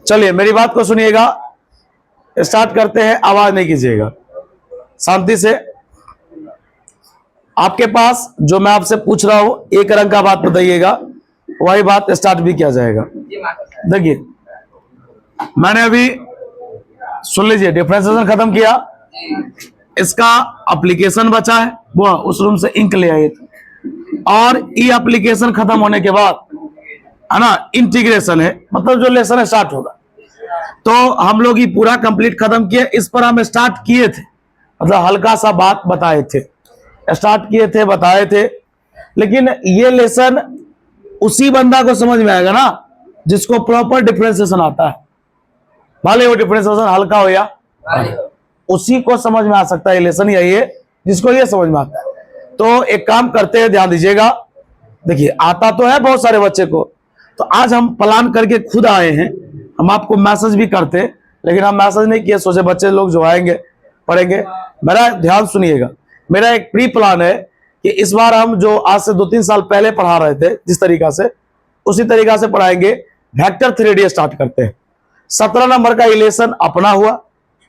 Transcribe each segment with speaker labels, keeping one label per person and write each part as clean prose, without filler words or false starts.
Speaker 1: चलिए मेरी बात को सुनिएगा, स्टार्ट करते हैं। आवाज नहीं कीजिएगा, शांति से। आपके पास जो मैं आपसे पूछ रहा हूं एक रंग का बात बताइएगा, वही बात स्टार्ट भी किया जाएगा। देखिए मैंने अभी सुन लीजिए, डिफरेंशिएशन खत्म किया, इसका एप्लीकेशन बचा है, वो उस रूम से इंक ले आए थे, और ये एप्लीकेशन खत्म होने के बाद है ना इंटीग्रेशन है, मतलब जो लेसन स्टार्ट होगा। तो हम लोग ये पूरा कंप्लीट खत्म किए, इस पर हम स्टार्ट किए थे, मतलब हल्का सा बात बताए थे, स्टार्ट किए थे, बताए थे। लेकिन ये लेसन उसी बंदा को समझ में आएगा ना जिसको प्रॉपर डिफरेंशिएशन आता है, भले वो डिफरेंशिएशन हल्का हो या उसी को समझ में आ सकता है लेसन, यही है जिसको ये समझ में आता है। तो एक काम करते हैं, ध्यान दीजिएगा। देखिए आता तो है बहुत सारे बच्चे को, तो आज हम प्लान करके खुद आए हैं। हम आपको मैसेज भी करते, लेकिन हम मैसेज नहीं किए, सोचे बच्चे लोग जो आएंगे पढ़ेंगे। मेरा ध्यान सुनिएगा, मेरा एक प्री प्लान है कि इस बार हम जो आज से 2-3 साल पहले पढ़ा रहे थे जिस तरीका से, उसी तरीका से पढ़ाएंगे। वेक्टर 3D स्टार्ट करते हैं। 17 नंबर का इलेशन अपना हुआ,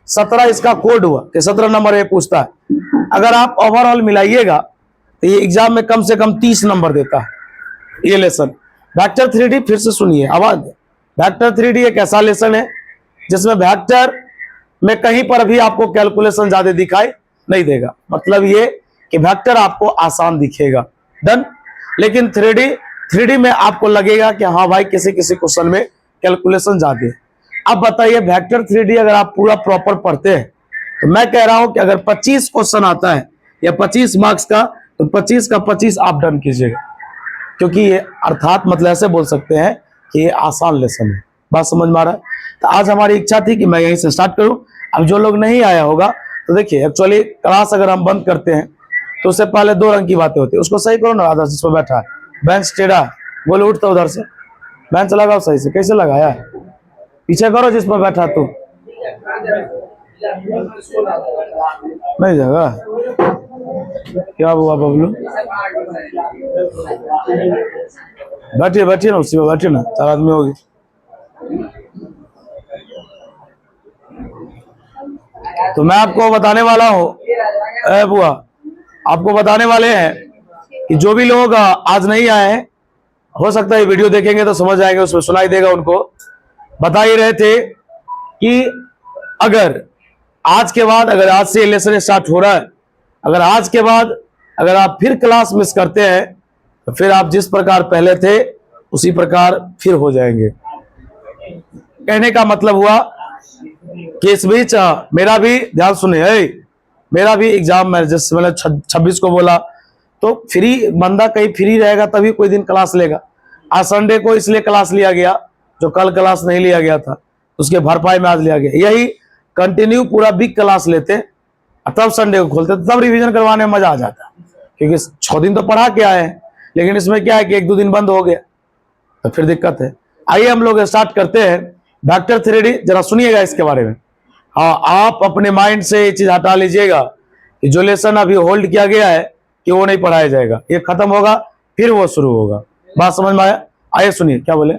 Speaker 1: 17 इसका कोड हुआ कि 17 नंबर ये पूछता है। अगर आप ओवरऑल मिलाइएगा तो ये एग्जाम में कम से कम 30 नंबर देता है ये लेसन। वेक्टर 3D फिर से सुनिए, आवाज। वेक्टर 3D एक ऐसा लेसन है जिसमें वेक्टर में कहीं पर भी आपको कैलकुलेशन ज्यादा दिखाई नहीं देगा, मतलब ये कि वेक्टर आपको आसान दिखेगा, डन। लेकिन 3D में आपको लगेगा कि हाँ भाई किसी किसी क्वेश्चन में कैलकुलेशन ज्यादा है। अब बताइए वेक्टर 3D अगर आप पूरा प्रॉपर पढ़ते हैं तो मैं कह रहा हूं कि अगर 25 क्वेश्चन आता है या 25 मार्क्स का, तो 25 का 25 आप डन कीजिएगा, क्योंकि ये अर्थात मतलब ऐसे बोल सकते हैं कि ये आसान लेसन है। बात समझ में आ रहा है? तो आज हमारी इच्छा थी कि मैं यहीं से स्टार्ट करूं। अब जो लोग नहीं आया होगा तो देखिए, एक्चुअली क्लास अगर हम बंद करते हैं तो उससे पहले 2 रंग की बातें होती है। उसको सही करो ना, आदर्श जिस पर बैठा है, बेंच टेढ़ा है, बोले उठता उधर से, बेंच लगाओ सही से। कैसे लगाया है? पीछे करो जिस पर बैठा तू, नहीं जाएगा क्या हुआ बबलू? बैठिए बैठिए ना, उसी में बैठिए ना, 4 आदमी होगी। तो मैं आपको बताने वाला हूँ, बुआ आपको बताने वाले हैं कि जो भी लोग आज नहीं आए हैं, हो सकता है वीडियो देखेंगे तो समझ आएंगे, उसमें सुनाई देगा उनको। बता ही रहे थे कि अगर आज के बाद, अगर आज से लेसन स्टार्ट हो रहा है, अगर आज के बाद अगर आप फिर क्लास मिस करते हैं तो फिर आप जिस प्रकार पहले थे उसी प्रकार फिर हो जाएंगे। कहने का मतलब हुआ कि इस बीच मेरा भी ध्यान सुने, मेरा भी एग्जाम, मैं जैसे मैंने 26 को बोला, तो फ्री बंदा कहीं फ्री रहेगा तभी कोई दिन क्लास लेगा। आज संडे को इसलिए क्लास लिया गया जो कल क्लास नहीं लिया गया था, उसके भरपाई में आज लिया गया। यही कंटिन्यू पूरा बिग क्लास लेते तब संडे को खोलते, तब रिवीजन करवाने में मजा आ जाता, क्योंकि 6 दिन तो पढ़ा के आए हैं। लेकिन इसमें क्या है कि 1-2 दिन बंद हो गया तो फिर दिक्कत है। आइए हम लोग स्टार्ट करते हैं वेक्टर 3D। जरा सुनिएगा इसके बारे में। हाँ, आप अपने माइंड से ये चीज हटा लीजिएगा कि जो लेसन अभी होल्ड किया गया है कि वो नहीं पढ़ाया जाएगा, ये खत्म होगा फिर वो शुरू होगा। बात समझ में आया? आइए सुनिए क्या बोले।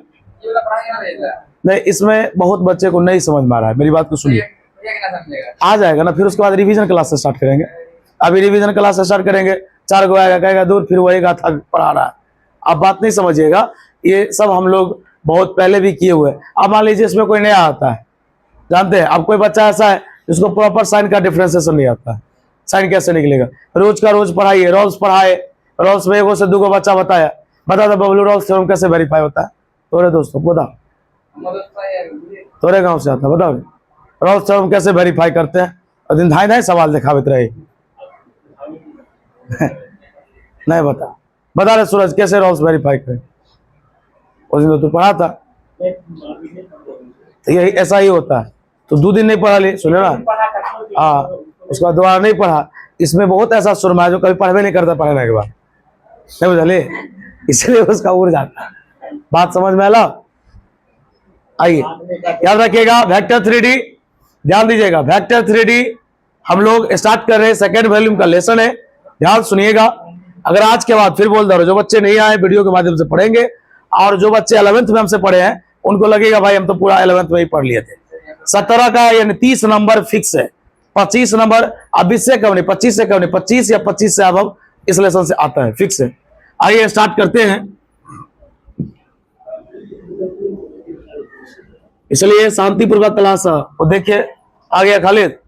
Speaker 1: नहीं, इसमें बहुत बच्चे को नहीं समझ में आ रहा है, मेरी बात को सुनिए। आ जाएगा ना, फिर उसके बाद रिवीजन क्लास से स्टार्ट करेंगे। अभी रिवीजन क्लास से स्टार्ट करेंगे, 4 को आएगा, कहेगा दूर, फिर वही गाथा पढ़ा रहा है। आप बात नहीं समझिएगा, ये सब हम लोग बहुत पहले भी किए हुए। अब मान लीजिए इसमें कोई नया आता है, जानते हैं, अब कोई बच्चा ऐसा है जिसको प्रॉपर साइन का डिफरेंशिएशन नहीं आता है, साइन कैसे निकलेगा? रोज का रोज पढ़ाइए, रोल्स पढ़ाए, रोल्स में 1 से 2 बच्चा बताया, बता दो बबलू रोल्स थ्योरम कैसे वेरीफाई होता है? तोरे दोस्तों बता, तोरे गांव से आता, बताओ रोल्स थ्योरम कैसे वेरीफाई करते हैं? और दिन धाई सवाल दिखावित रहे नहीं बता रहे सूरज कैसे रोल्स वेरीफाई करें? उस दिन तो तू पढ़ा था, तो यही ऐसा ही होता है। तो 2 दिन नहीं पढ़ा ले, सुने ना, हाँ, उसका दोबारा नहीं पढ़ा। इसमें बहुत ऐसा सुरमा है जो कभी पढ़वे नहीं करता पढ़ने के बाद, नहीं बुझले, इसलिए उसका उड़ जाता है। बात समझ में आला? आइए याद रखिएगा वेक्टर 3D, ध्यान दीजिएगा। वेक्टर 3D हम लोग स्टार्ट कर रहे हैं, 2nd वॉल्यूम का लेसन है, ध्यान सुनिएगा। अगर आज के बाद फिर बोल दो, जो बच्चे नहीं आए वीडियो के माध्यम से पढ़ेंगे, और जो बच्चे 11th में हमसे पढ़े हैं उनको लगेगा भाई हम तो पूरा 11th में ही पढ़ लिए थे। 17 का यानी 30 नंबर फिक्स है, 25 नंबर अब इससे कम नहीं, 25 से कम नहीं, 25 या 25 से अब इस लेसन से आता है, फिक्स है। आइए स्टार्ट करते हैं। इसलिए शांतिपूर्वक क्लास वो देखिए आ गया खालिद,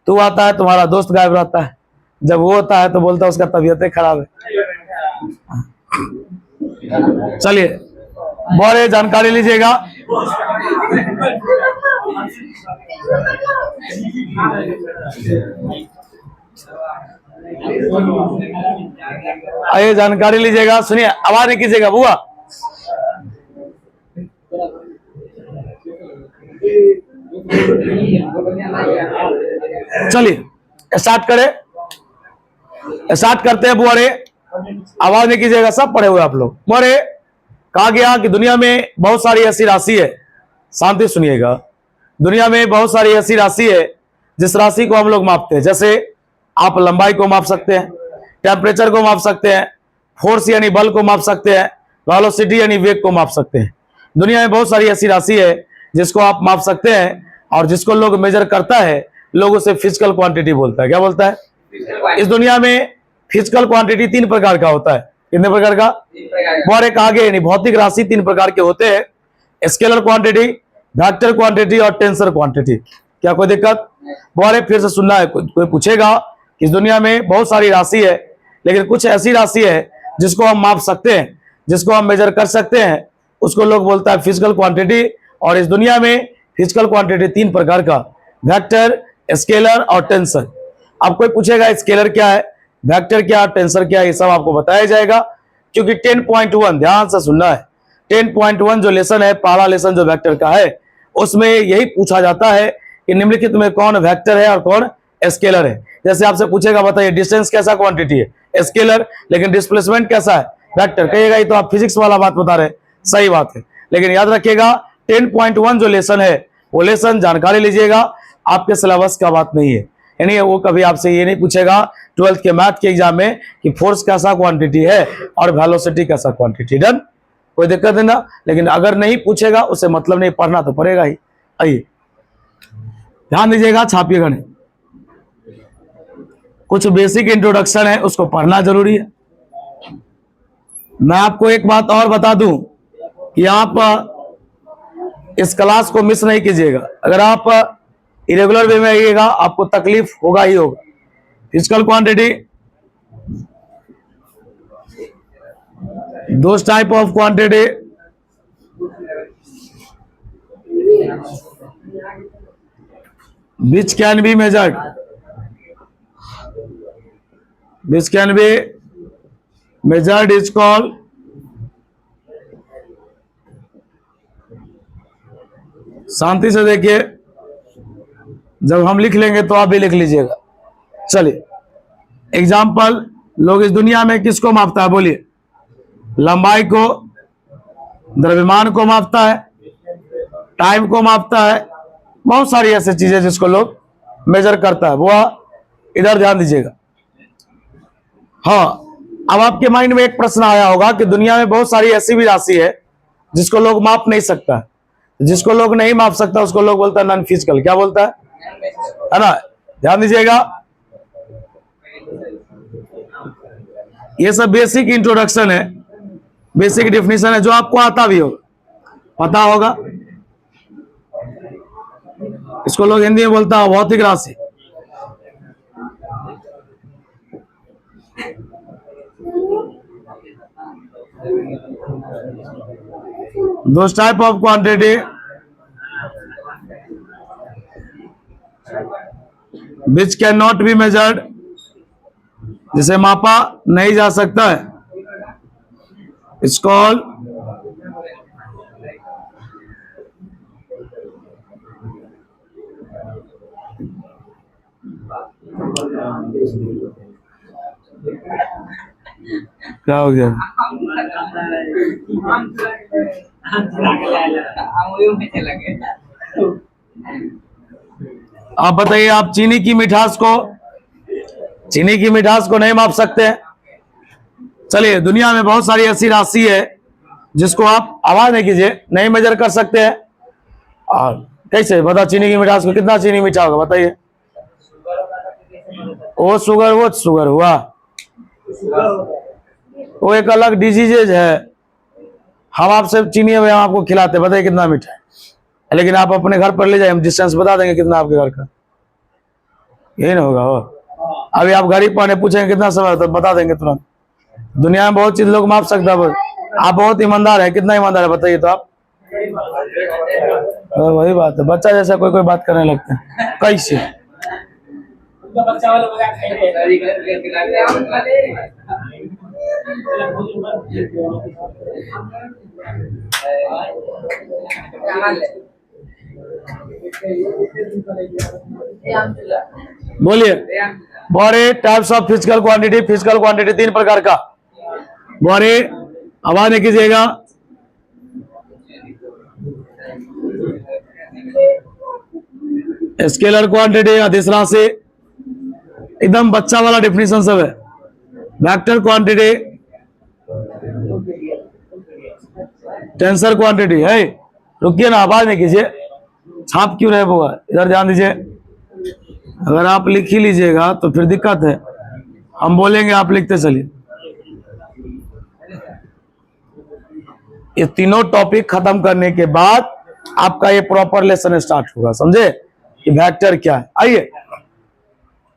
Speaker 1: तू आता है तुम्हारा दोस्त गायब रहता है, जब वो होता है तो बोलता है उसका तबीयत खराब है। चलिए बड़े जानकारी लीजिएगा। आइए जानकारी लीजिएगा, सुनिए, आवाज नहीं कीजिएगा बुआ। चलिए स्टार्ट करें, स्टार्ट करते हैं बुआरे, आवाज नहीं कीजिएगा, सब पढ़े हुए आप लोग। बुआरे कहा गया कि दुनिया में बहुत सारी ऐसी राशि है, शांति सुनिएगा, दुनिया में बहुत सारी ऐसी राशि है जिस राशि को हम लोग मापते हैं। जैसे आप लंबाई को माप सकते हैं, टेम्परेचर को माप सकते हैं, फोर्स यानी बल को माप सकते हैं, वेलोसिटी यानी वेग को माप सकते हैं। दुनिया में बहुत सारी ऐसी राशि है जिसको आप माप सकते हैं, और जिसको लोग मेजर करता है, लोग उसे फिजिकल क्वांटिटी बोलता है। क्या बोलता है? इस दुनिया में फिजिकल क्वांटिटी 3 प्रकार का होता है। कितने प्रकार का? और एक आगे यानी भौतिक राशि 3 प्रकार के होते हैं, स्केलर क्वांटिटी, वेक्टर क्वांटिटी और टेंसर क्वांटिटी। क्या कोई दिक्कत? और फिर से सुनना है, कोई पूछेगा कि इस दुनिया में बहुत सारी राशि है, लेकिन कुछ ऐसी राशि है जिसको हम माप सकते हैं, जिसको हम मेजर कर सकते हैं, उसको लोग बोलता है फिजिकल क्वांटिटी। और इस दुनिया में फिजिकल क्वांटिटी 3 प्रकार का, वेक्टर, स्केलर और टेंसर। अब कोई पूछेगा स्केलर क्या है, वेक्टर क्या, टेंसर क्या है, ये सब आपको बताया जाएगा। क्योंकि 10.1 ध्यान से सुनना है, 10.1 जो लेसन है, पहला लेसन जो वेक्टर का है, उसमें यही पूछा जाता है कि निम्नलिखित में कौन वेक्टर है और कौन स्केलर है। जैसे आपसे पूछेगा बताइए डिस्टेंस कैसा क्वांटिटी है, स्केलर, लेकिन डिस्प्लेसमेंट कैसा है, वेक्टर। कहिएगा ये तो आप फिजिक्स वाला बात बता रहे हैं, सही बात है, लेकिन याद रखिएगा 10.1 जो लेसन है, वो लेसन जानकारी लीजिएगा, आपके सिलेबस का बात नहीं है। यानी वो कभी आपसे ये नहीं पूछेगा 12th के मैथ के एग्जाम में कि फोर्स कैसा क्वांटिटी है और वेलोसिटी कैसा क्वांटिटी। डन, कोई दिक्कत नहीं ना। लेकिन अगर नहीं पूछेगा उससे मतलब नहीं, पढ़ना तो पड़ेगा ही। आइए ध्यान दीजिएगा, छापिएगा नहीं, कुछ बेसिक इंट्रोडक्शन है उसको पढ़ना जरूरी है। मैं आपको एक बात और बता दूं कि आप इस क्लास को मिस नहीं कीजिएगा। अगर आप इरेगुलर वे में आइएगा आपको तकलीफ होगा ही होगा। फिजिकल क्वांटिटी, दो type of quantity, which can be measured, which can be measured is called शांति से देखिए, जब हम लिख लेंगे तो आप भी लिख लीजिएगा। चलिए एग्जाम्पल, लोग इस दुनिया में किसको मापता है बोलिए? लंबाई को, द्रव्यमान को मापता है, टाइम को मापता है, बहुत सारी ऐसी चीजें जिसको लोग मेजर करता है। वो इधर ध्यान दीजिएगा। हाँ, अब आपके माइंड में एक प्रश्न आया होगा कि दुनिया में बहुत सारी ऐसी भी राशि है जिसको लोग माप नहीं सकता। जिसको लोग नहीं माप सकता उसको लोग बोलता है नॉन फिजिकल। क्या बोलता है ना? ध्यान दीजिएगा, ये सब बेसिक इंट्रोडक्शन है, बेसिक डेफिनेशन है, जो आपको आता भी होगा, पता होगा। इसको लोग हिंदी में बोलता है भौतिक राशि। Those type of quantity which cannot be measured, जिसे मापा नहीं जा सकता है, it's called क्या हो गया? आप बताइए, आप चीनी की मिठास को नहीं माप सकते हैं। चलिए दुनिया में बहुत सारी ऐसी राशि है जिसको आप आवाज नहीं कीजिए, नहीं मेजर कर सकते हैं। और कैसे बता चीनी की मिठास को कितना चीनी मीठा होगा बताइए। वो शुगर हुआ, वो एक अलग डिजीजेज है। हम आपसे चीनी हम आपको खिलाते, बताइए कितना मीठा है, लेकिन आप अपने घर पर ले जाए, हम डिस्टेंस बता देंगे कितना आपके घर का, यही ना होगा। वो अभी आप गाड़ी पाने पूछेंगे कितना समय तो बता देंगे तुरंत। दुनिया में बहुत चीज लोग माप सकता है, आप बहुत ईमानदार है, कितना ईमानदार है बताइए तो आप। वही बात है, बच्चा जैसा कोई बात करने लगते हैं कैसे। बोलिए। Body types of physical quantity. Physical quantity 3 प्रकार का। बॉडी, आवाज नहीं कीजिएगा। स्केलर क्वांटिटी, अधिसरा से एकदम बच्चा वाला डेफिनेशन सब है। वेक्टर क्वांटिटी, टेंसर क्वांटिटी है। रुकिए ना, आवाज नहीं कीजिए, छाप क्यों रहे होगा, इधर ध्यान दीजिए। अगर आप लिख ही लीजिएगा तो फिर दिक्कत है, हम बोलेंगे आप लिखते चलिए। ये तीनों टॉपिक खत्म करने के बाद आपका ये प्रॉपर लेसन स्टार्ट होगा, समझे कि वेक्टर क्या है। आइए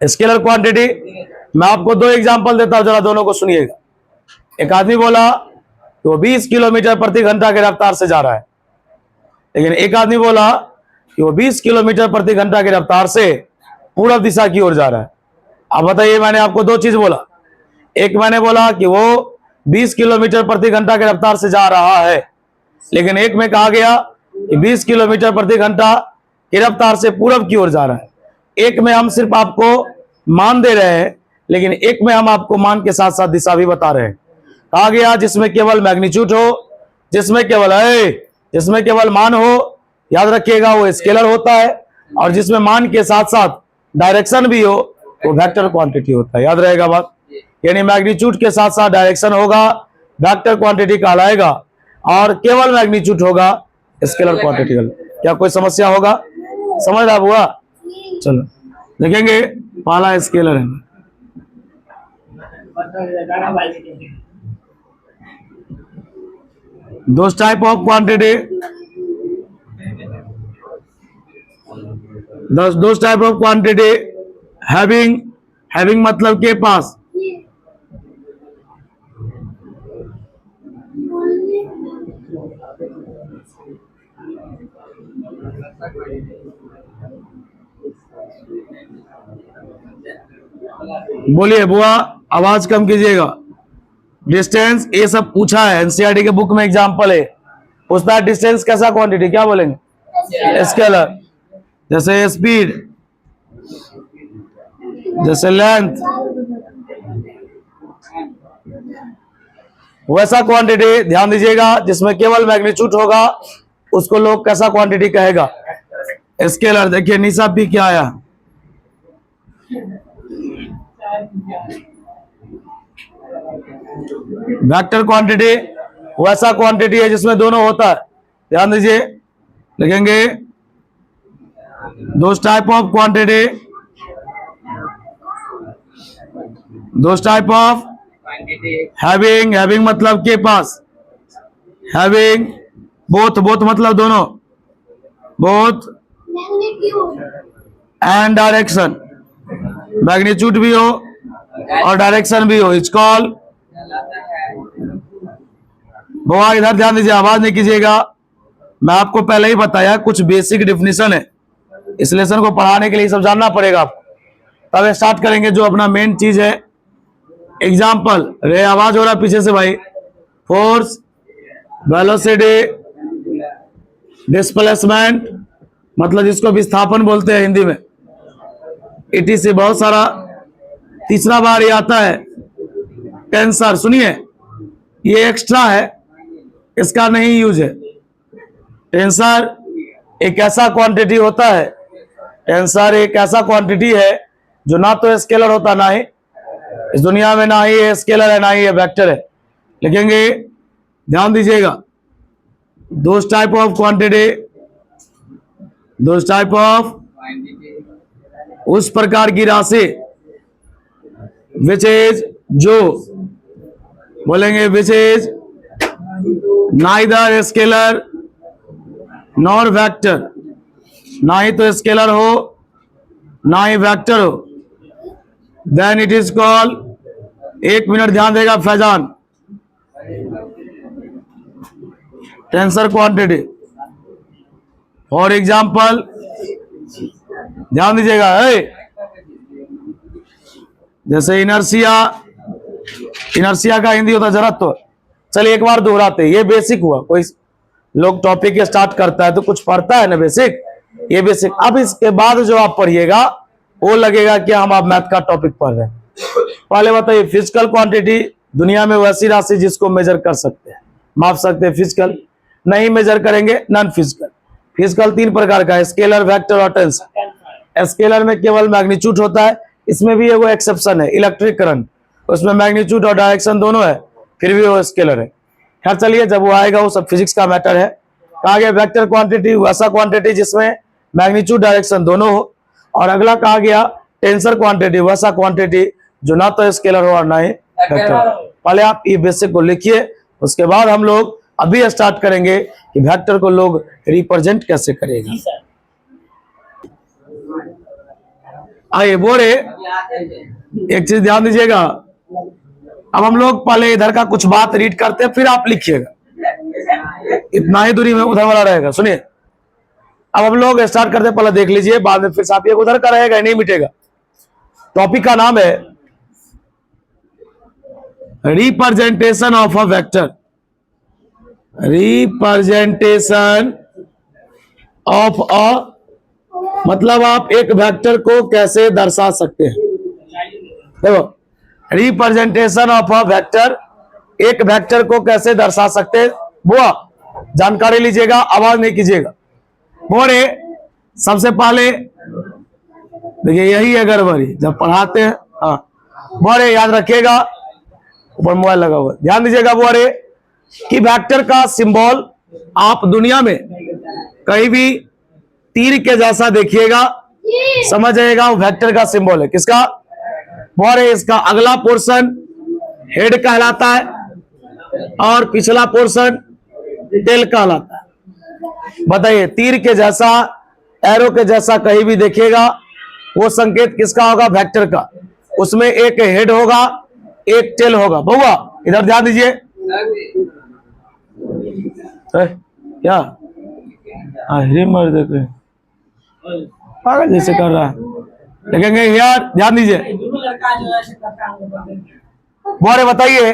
Speaker 1: स्केलर क्वांटिटी, मैं आपको 2 एग्जांपल देता हूं, जरा दोनों को सुनिएगा। एक आदमी बोला कि वो 20 किलोमीटर प्रति घंटा की रफ्तार से जा रहा है, लेकिन एक आदमी बोला कि वो 20 किलोमीटर प्रति घंटा की रफ्तार से पूरब दिशा की ओर जा रहा है। अब बताइए, मैंने आपको 2 चीज बोला। एक मैंने बोला कि वो 20 किलोमीटर प्रति घंटा की रफ्तार से जा रहा है, लेकिन एक में कहा गया कि 20 किलोमीटर प्रति घंटा की रफ्तार से पूरब की ओर जा रहा है। एक में हम सिर्फ आपको मान दे रहे हैं, लेकिन एक में हम आपको मान के साथ साथ दिशा भी बता रहे हैं। कहा गया जिसमें केवल मैग्नीट्यूड हो, जिसमें केवल मान हो, याद रखिएगा वो स्केलर होता है, और जिसमें मान के साथ साथ डायरेक्शन भी हो वो वेक्टर क्वांटिटी होता है। याद रहेगा बात, यानी मैग्नीट्यूड के साथ साथ डायरेक्शन होगा वेक्टर क्वांटिटी कहलाएगा, और केवल मैग्नीट्यूड होगा स्केलर क्वांटिटी। क्या कोई समस्या होगा, समझ रहा हुआ? चलो देखेंगे, पहला स्केलर है। Those type of quantity, those type of quantity having मतलब के पास, बोलिए बुआ, आवाज कम कीजिएगा। डिस्टेंस, ये सब पूछा है एनसीईआरटी के बुक में, एग्जांपल है, पूछता है डिस्टेंस कैसा क्वांटिटी, क्या बोलेंगे? स्केलर। जैसे स्पीड, जैसे लेंथ, वैसा क्वांटिटी ध्यान दीजिएगा। जिसमें केवल मैग्नीट्यूड होगा उसको लोग कैसा क्वांटिटी कहेगा? स्केलर। देखिए निशा भी क्या आया, वेक्टर क्वांटिटी वैसा क्वांटिटी है जिसमें दोनों होता है। ध्यान दीजिए, लिखेंगे those type of quantity, those type of having मतलब के पास, हैविंग बोथ मतलब दोनों, बोथ एंड डायरेक्शन, मैग्नीट्यूड भी हो और डायरेक्शन भी हो, इट्स कॉल्ड। बहुत इधर ध्यान दीजिए, आवाज नहीं कीजिएगा। मैं आपको पहले ही बताया कुछ बेसिक डेफिनेशन है, इस लेसन को पढ़ाने के लिए सब जानना पड़ेगा आपको, तब स्टार्ट करेंगे जो अपना मेन चीज है। एग्जाम्पल, रे आवाज हो रहा है पीछे से भाई। फोर्स, वेलोसिटी, डिस्प्लेसमेंट मतलब जिसको विस्थापन बोलते हैं हिंदी में, इटी से बहुत सारा। तीसरा बार ये आता है टेंसर। सुनिए, ये एक्स्ट्रा है, इसका नहीं यूज है। टेंसर एक ऐसा क्वांटिटी होता है, टेंसर एक ऐसा क्वांटिटी है जो ना तो स्केलर होता, ना ही इस दुनिया में ना ही है स्केलर है ना ही है वेक्टर है। लिखेंगे, ध्यान दीजिएगा, those type of quantity, those type of उस प्रकार की राशि which is जो बोलेंगे which is neither scalar nor vector, ना ही तो स्केलर हो ना ही वेक्टर हो, then it is called, 1 minute ध्यान देगा Faizan, tensor quantity. For example ध्यान दीजिएगा, जैसे इनर्सिया, इनर्सिया का हिंदी होता जड़त्व। चलिए एक बार दोहराते, ये बेसिक हुआ, कोई लोग टॉपिक स्टार्ट करता है तो कुछ पढ़ता है ना बेसिक, ये बेसिक। अब इसके बाद जो आप पढ़िएगा वो लगेगा कि हम आप मैथ का टॉपिक पढ़ रहे हैं। पहले बताइए, फिजिकल क्वांटिटी दुनिया में वैसी राशि जिसको मेजर कर सकते हैं, माप सकते हैं, फिजिकल नहीं मेजर करेंगे नॉन फिजिकल। फिजिकल 3 प्रकार का है, स्केलर, वेक्टर और टेंसर। स्केलर में केवल मैग्नीट्यूड होता है, इसमें भी वो एक्सेप्शन है, इलेक्ट्रिक करंट, उसमें मैग्नीट्यूड और डायरेक्शन दोनों है, फिर भी वो स्केलर है। खैर चलिए, जब वो आएगा वो सब फिजिक्स का मैटर है। कहा गया वेक्टर क्वांटिटी वैसा क्वांटिटी जिसमें मैग्नीट्यूड डायरेक्शन दोनों हो, और अगला कहा गया टेंसर क्वांटिटी वैसा क्वांटिटी जो ना तो स्केलर हो और ना ही वेक्टर। पहले आप ये बेसिक को लिखिए, उसके बाद हम लोग अभी स्टार्ट करेंगे कि वेक्टर को लोग रिप्रेजेंट कैसे करेगा। आइए बोरे, एक चीज ध्यान दीजिएगा, अब हम लोग पहले इधर का कुछ बात रीड करते हैं, फिर आप लिखिएगा, इतना ही दूरी में उधर वाला रहेगा। सुनिए, अब हम लोग स्टार्ट करते हैं, पहले देख लीजिए, बाद में फिर आप ये उधर का रहेगा, नहीं मिटेगा। टॉपिक का नाम है representation of a vector. Representation of a मतलब आप एक वेक्टर को कैसे दर्शा सकते हैं। देखो, रिप्रेजेंटेशन ऑफ अ वेक्टर, एक वेक्टर को कैसे दर्शा सकते हैं, वो जानकारी लीजिएगा, आवाज नहीं कीजिएगा। बोरे, सबसे पहले देखिए यही है गड़बड़ी जब पढ़ाते हैं। हाँ बोरे, याद रखिएगा, ऊपर मोबाइल लगा हुआ, ध्यान दीजिएगा बोरे कि वेक्टर का सिंबल आप दुनिया में कहीं भी तीर के जैसा देखिएगा, समझ जाइएगा वो वेक्टर का सिंबल है। किसका? बोरे, इसका अगला पोर्शन हेड कहलाता है और पिछला पोर्शन टेल कहलाता है। बताइए, तीर के जैसा, एरो के जैसा कहीं भी देखिएगा, वो संकेत किसका होगा? वेक्टर का। उसमें एक हेड होगा, एक टेल होगा। बउआ इधर ध्यान दीजिए। क्या देख पागल जैसे कर रहा है, देखेंगे यार, ध्यान दीजिए। बोरे बताइए,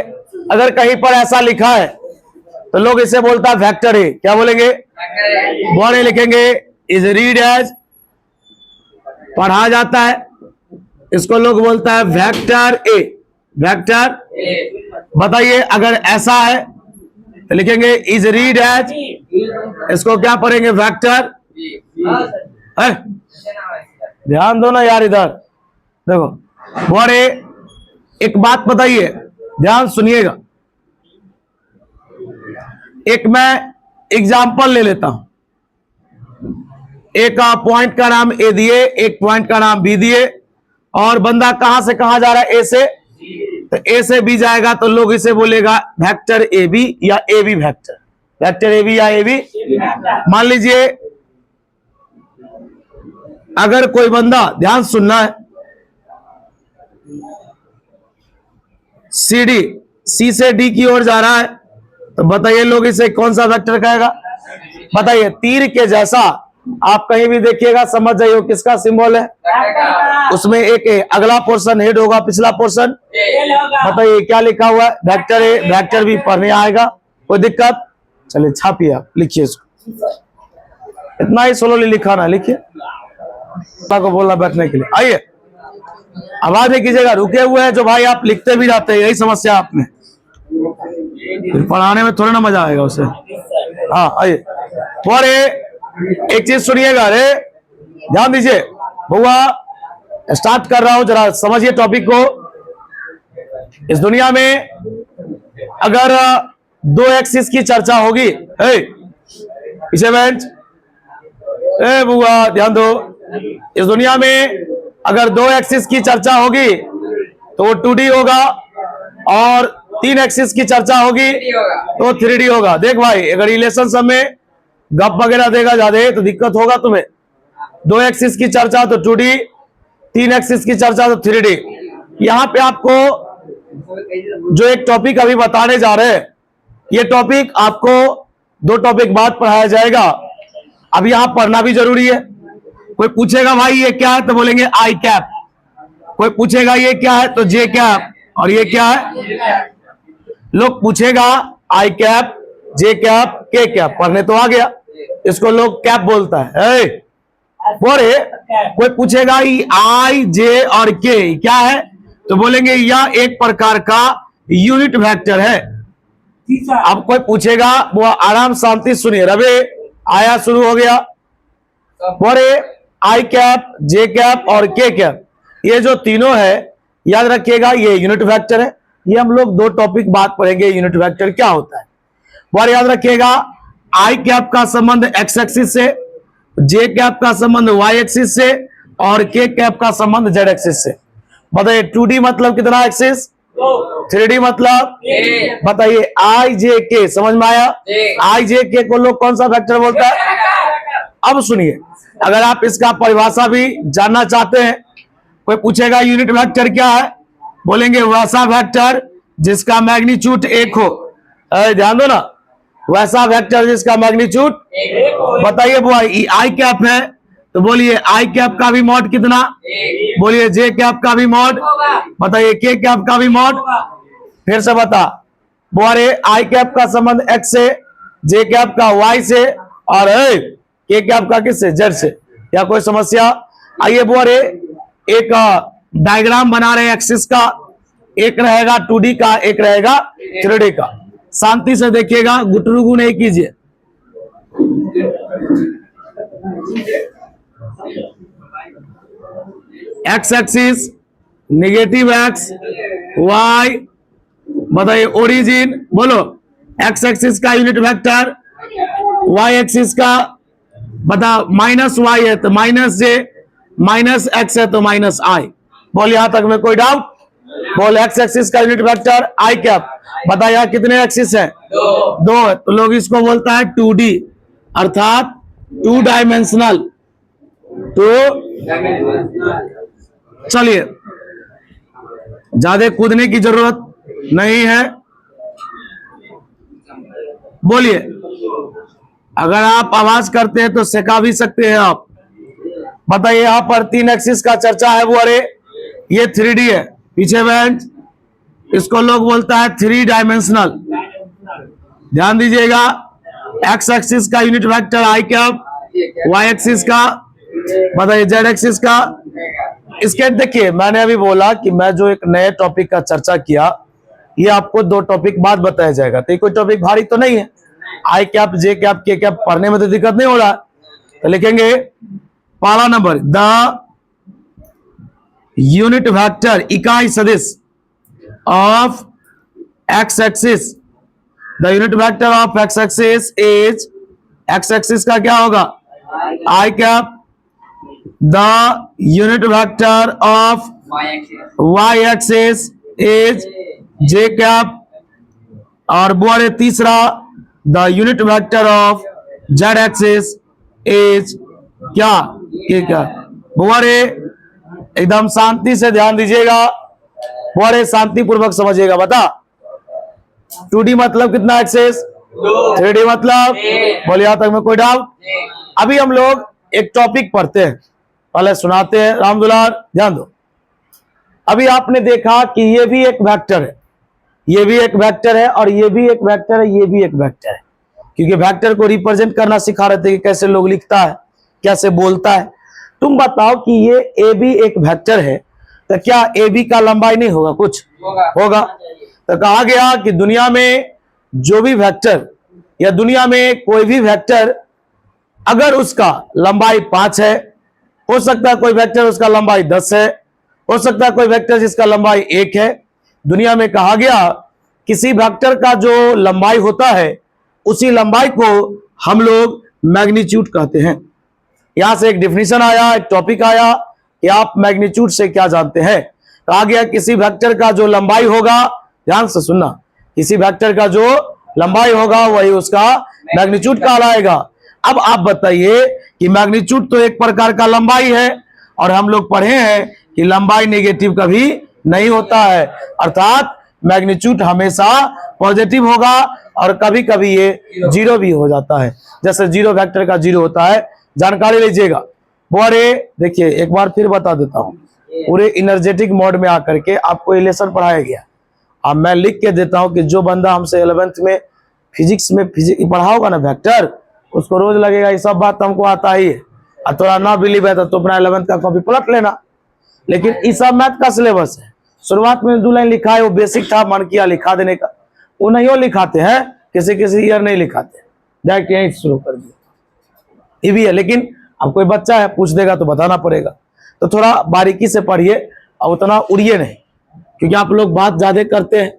Speaker 1: अगर कहीं पर ऐसा लिखा है तो लोग इसे बोलता है वेक्टर है। क्या बोलेंगे? बोरे लिखेंगे इज रीड एज, पढ़ा जाता है, इसको लोग बोलता है वेक्टर ए। वेक्टर बताइए, अगर ऐसा है तो लिखेंगे इज रीड एज, इसको क्या पढ़ेंगे? वेक्टर। ध्यान दो ना यार, इधर देखो। बोरे एक बात बताइए, ध्यान सुनिएगा। एक मैं एग्जाम्पल ले लेता हूं। एक पॉइंट का नाम ए दिए, एक पॉइंट का नाम बी दिए, और बंदा कहां से कहां जा रहा है? ए से। तो ए से बी जाएगा तो लोग इसे बोलेगा वेक्टर ए बी या A B vector. Vector A B या ए बी। मान लीजिए अगर कोई बंदा, ध्यान सुनना है, सी डी, सी से डी की ओर जा रहा है, तो बताइए लोग इसे कौन सा वेक्टर कहेगा? बताइए, तीर के जैसा आप कहीं भी देखिएगा, समझ जाइए किसका सिंबल है। उसमें एक अगला पोर्शन हेड होगा, पिछला पोर्शन। बताइए क्या लिखा हुआ है? वेक्टर है। वेक्टर भी पढ़ने आएगा, कोई दिक्कत? चलिए छापिए, आप लिखिए इसको, इतना ही स्लोली लिखा ना, लिखिए को बोलना बैठने के लिए। आइए, आवाज नहीं कीजिएगा, रुके हुए हैं जो भाई, आप लिखते भी जाते हैं, यही समस्या आपने, फिर पढ़ाने में थोड़ा ना मजा आएगा उसे। हाँ आइए, और एक चीज सुनिएगा, अरे ध्यान दीजिए बुआ, स्टार्ट कर रहा हूं, जरा समझिए टॉपिक को। इस दुनिया में अगर 2 एक्सिस की चर्चा होगी, पीछे बेंच। ए बुआ ध्यान दो, इस दुनिया में अगर 2 एक्सिस की चर्चा होगी तो वो 2D होगा, और 3 एक्सिस की चर्चा होगी तो 3D होगा। देख भाई, अगर रिलेशन सब में गप वगैरह देगा ज्यादा तो दिक्कत होगा तुम्हें। 2 एक्सिस की चर्चा तो 2D, 3 एक्सिस की चर्चा तो 3D। यहां पे आपको जो एक टॉपिक अभी बताने जा रहे हैं, ये टॉपिक आपको 2 टॉपिक बाद पढ़ाया जाएगा। अब यहां पढ़ना भी जरूरी है। कोई पूछेगा भाई ये क्या है तो बोलेंगे आई कैप, कोई पूछेगा ये क्या है तो जे कैप, और ये क्या है, लोग पूछेगा आई कैप, जे कैप, के कैप, पढ़ने तो आ गया, इसको लोग कैप बोलता है। बोले कोई पूछेगा आई जे और के क्या है तो बोलेंगे यह एक प्रकार का यूनिट वेक्टर है। अब कोई पूछेगा, वो आराम शांति सुनिए, रवि आया शुरू हो गया। बोले आई कैप, जे कैप और के कैप, ये जो तीनों है याद रखिएगा ये यूनिट वेक्टर है। ये हम लोग 2 टॉपिक बाद पढ़ेंगे यूनिट वेक्टर क्या होता है। और याद रखिएगा आई कैप का संबंध एक्स एक्सिस से, जे कैप का संबंध वाई एक्सिस से, और के कैप का संबंध जेड एक्सिस से। बताइए 2D मतलब कितना एक्सिस, 3D मतलब, बताइए आई जे के, समझ में आया? आई जे के को लोग कौन सा वेक्टर बोलता है? अब सुनिए, अगर आप इसका परिभाषा भी जानना चाहते हैं, कोई पूछेगा यूनिट वेक्टर क्या है, बोलेंगे वैसा वेक्टर जिसका मैग्नीट्यूड 1 हो। ध्यान दो ना, वैसा वेक्टर जिसका मैग्नीट्यूड, बताइए बुआ आई कैप है तो बोलिए आई कैप का भी मॉड कितना, बोलिए जे कैप का भी मॉड, बताइए के कैप का भी मॉड। फिर से बता, बोरे आई कैप का संबंध एक्स से, जे कैप का वाई से, और के कैप का किससे, जेड से। क्या कोई समस्या? आइए बोरे एक डायग्राम बना रहे एक्सिस का, एक रहेगा 2D का, एक रहेगा 3D का। शांति से देखिएगा, गुटरुगु नहीं कीजिए। X axis, negative X, Y, बताइए ओरिजिन, बोलो एक्स एक्सिस का यूनिट वेक्टर, वाई एक्सिस का बता माइनस वाई है तो माइनस जे, माइनस एक्स है तो माइनस आई। बोल यहां तक में कोई डाउट? बोल एक्स एक्सिस का यूनिट वेक्टर आई कैप, बता यहां कितने एक्सिस है? 2 है, तो लोग इसको बोलता है 2D, अर्थात 2 डायमेंशनल। तो चलिए ज्यादा कूदने की जरूरत नहीं है। बोलिए, अगर आप आवाज करते हैं तो सिखा भी सकते हैं आप। बताइए यहां पर 3 एक्सिस का चर्चा है, वो अरे ये 3D है, पीछे बेंच, इसको लोग बोलता है 3 डायमेंशनल। ध्यान दीजिएगा, एक्स एक्सिस का यूनिट वेक्टर आई कैप, वाई एक्सिस का बताइए जेड एक्सिस का। इसके देखिए मैंने अभी बोला कि मैं जो एक नए टॉपिक का चर्चा किया, ये आपको 2 टॉपिक बाद बताया जाएगा। तो कोई टॉपिक भारी तो नहीं है, आई कैप, जे कैप, के कैप पढ़ने में तो दिक्कत नहीं हो रहा। तो लिखेंगे पहला नंबर, द यूनिट वेक्टर, इकाई सदिश of x axis, the unit vector of x axis is, x axis का क्या होगा? I cap. The unit vector of y axis is j cap. और बोले तीसरा, the unit vector of z axis is क्या, k क्या। बोले एकदम शांति से ध्यान दीजिएगा, बोले शांति पूर्वक समझिएगा। बता 2D मतलब कितना एक्सिस, 3D मतलब, बोले यहां तक में कोई डाउट? अभी हम लोग एक टॉपिक पढ़ते हैं, पहले सुनाते हैं। राम दुलार ध्यान दो। अभी आपने देखा कि ये भी एक वेक्टर है, ये भी एक वेक्टर है, और ये भी एक वेक्टर है, ये भी एक वेक्टर है। क्योंकि वेक्टर को रिप्रेजेंट करना सिखा रहे थे कि कैसे लोग लिखता है, कैसे बोलता है। तुम बताओ कि ये ए भी एक वेक्टर है, तो क्या ए बी का लंबाई नहीं होगा? कुछ होगा। तो कहा गया कि दुनिया में जो भी वेक्टर, या दुनिया में कोई भी वेक्टर अगर उसका लंबाई 5 है, हो सकता है कोई वेक्टर उसका लंबाई 10 है, हो सकता है कोई वेक्टर जिसका लंबाई 1 है। दुनिया में कहा गया किसी वेक्टर का जो लंबाई होता है, उसी लंबाई को हम लोग मैग्नीट्यूड कहते हैं। यहां से एक डिफिनीशन आया, एक टॉपिक आया कि आप मैग्नीट्यूड से क्या जानते हैं। कहा गया किसी वेक्टर का जो लंबाई होगा, ध्यान से सुनना, किसी वेक्टर का जो लंबाई होगा वही उसका मैग्नीट्यूड कहलाएगा। अब आप बताइए कि मैग्नीट्यूड तो एक प्रकार का लंबाई है, और हम लोग पढ़े हैं कि लंबाई नेगेटिव कभी नहीं होता है, अर्थात मैग्नीट्यूड हमेशा पॉजिटिव होगा और कभी कभी ये जीरो भी हो जाता है, जैसे जीरो वेक्टर का जीरो होता है। जानकारी लीजिएगा। बोरे देखिए एक बार फिर बता देता हूं, पूरे इनर्जेटिक मोड में आकर के आपको ये लेसन पढ़ाया गया। अब मैं लिख के देता हूं कि जो बंदा हमसे 11th में फिजिक्स पढ़ा होगा ना वेक्टर, उसको रोज लगेगा ये सब बात हमको आता ही है, और थोड़ा ना बिलीव है तो अपना 11th का कॉपी पलट लेना। लेकिन ये सब मैथ का सिलेबस है। शुरुआत में 2 लाइन लिखा है, वो बेसिक था, मन किया लिखा देने का, वो नहीं लिखाते हैं, किसी किसी ईयर नहीं लिखाते, डायरेक्ट यहीं शुरू कर दिया, ये भी है। लेकिन अब कोई बच्चा है पूछ देगा तो बताना पड़ेगा, तो थोड़ा बारीकी से पढ़िए और उतना उड़िए नहीं, क्योंकि आप लोग बात ज्यादा करते हैं।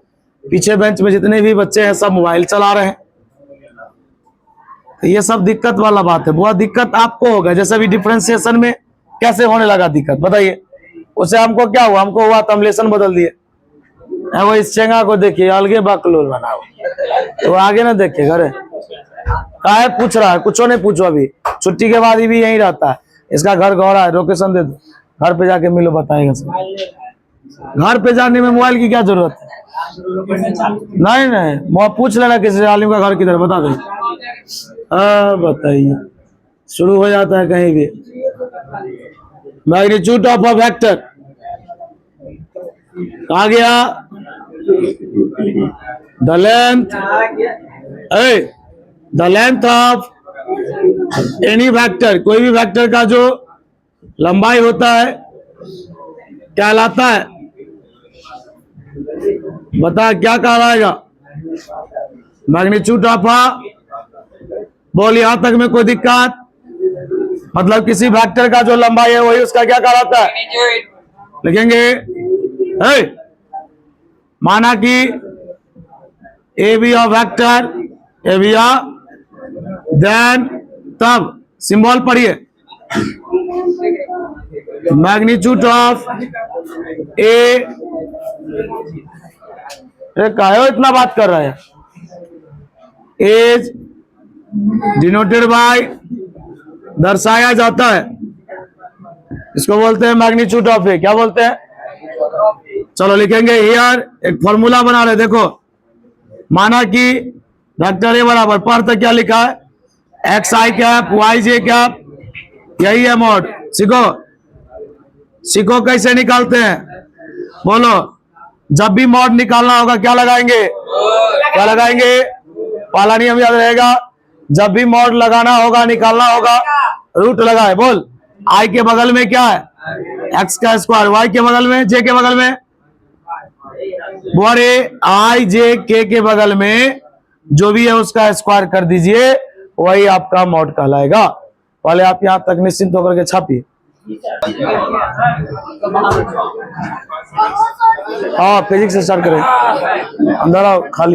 Speaker 1: पीछे बेंच में जितने भी बच्चे हैं सब मोबाइल चला रहे हैं, तो ये सब दिक्कत वाला बात है। बहुत दिक्कत आपको होगा, जैसे अभी डिफरेंशिएशन में कैसे होने लगा दिक्कत बताइए। उससे हमको क्या हुआ, हमको हुआ तो हम लेसन बदल दिए। वो इस चेंगा को देखिए, अलगे बकलोल बनाओ, तो आगे ना देखे घरे काहे पूछ रहा है, कुछ नहीं पूछो। अभी छुट्टी के बाद ही भी यहीं रहता है, इसका घर गौरा है, लोकेशन दे दो, घर पे जाके मिलो, बताएगा सब। घर पे जाने में मोबाइल की क्या जरूरत है? नहीं पूछ लेना किसी आलिम का घर किधर, बता दो। बताइए, शुरू हो जाता है कहीं भी। मैग्नीट्यूड ऑफ अ वेक्टर कहा गया, the length of any vector, कोई भी वेक्टर का जो लंबाई होता है कहलाता है, बता क्या कहलाएगा? मैग्नीट्यूड ऑफ अ, बोल यहां तक में कोई दिक्कत? मतलब किसी वेक्टर का जो लंबाई है वही उसका क्या कहलाता है? लिखेंगे माना कि A B of vector, A B of, then तब सिंबल पढ़िए, मैग्नीट्यूड ऑफ ए, काहे इतना बात कर रहा है, एज डिनोटेड बाय, दर्शाया जाता है, इसको बोलते हैं मैग्नीट्यूड ऑफ ए। क्या बोलते हैं? चलो लिखेंगे हियर, एक फॉर्मूला बना रहे, देखो माना कि वेक्टर ए बराबर, पर तक क्या लिखा है, एक्स आई कैप वाई जे कैप, यही है मॉड। सीखो कैसे निकालते हैं, बोलो। जब भी मॉड निकालना होगा क्या लगाएंगे, क्या लगाएंगे? पहला नियम याद रहेगा, जब भी मॉड लगाना होगा, निकालना होगा, रूट लगाए। बोल, आई के बगल में क्या है, एक्स का स्क्वायर, वाई के बगल में, जे के बगल में, बोरे आई जे के बगल में जो भी है उसका स्क्वायर कर दीजिए, वही आपका मॉड कहलाएगा। पहले आप यहां तक निश्चिंत होकर के छापिए। हाँ, फिजिक्स से स्टार्ट करें, अंदर आओ खाली।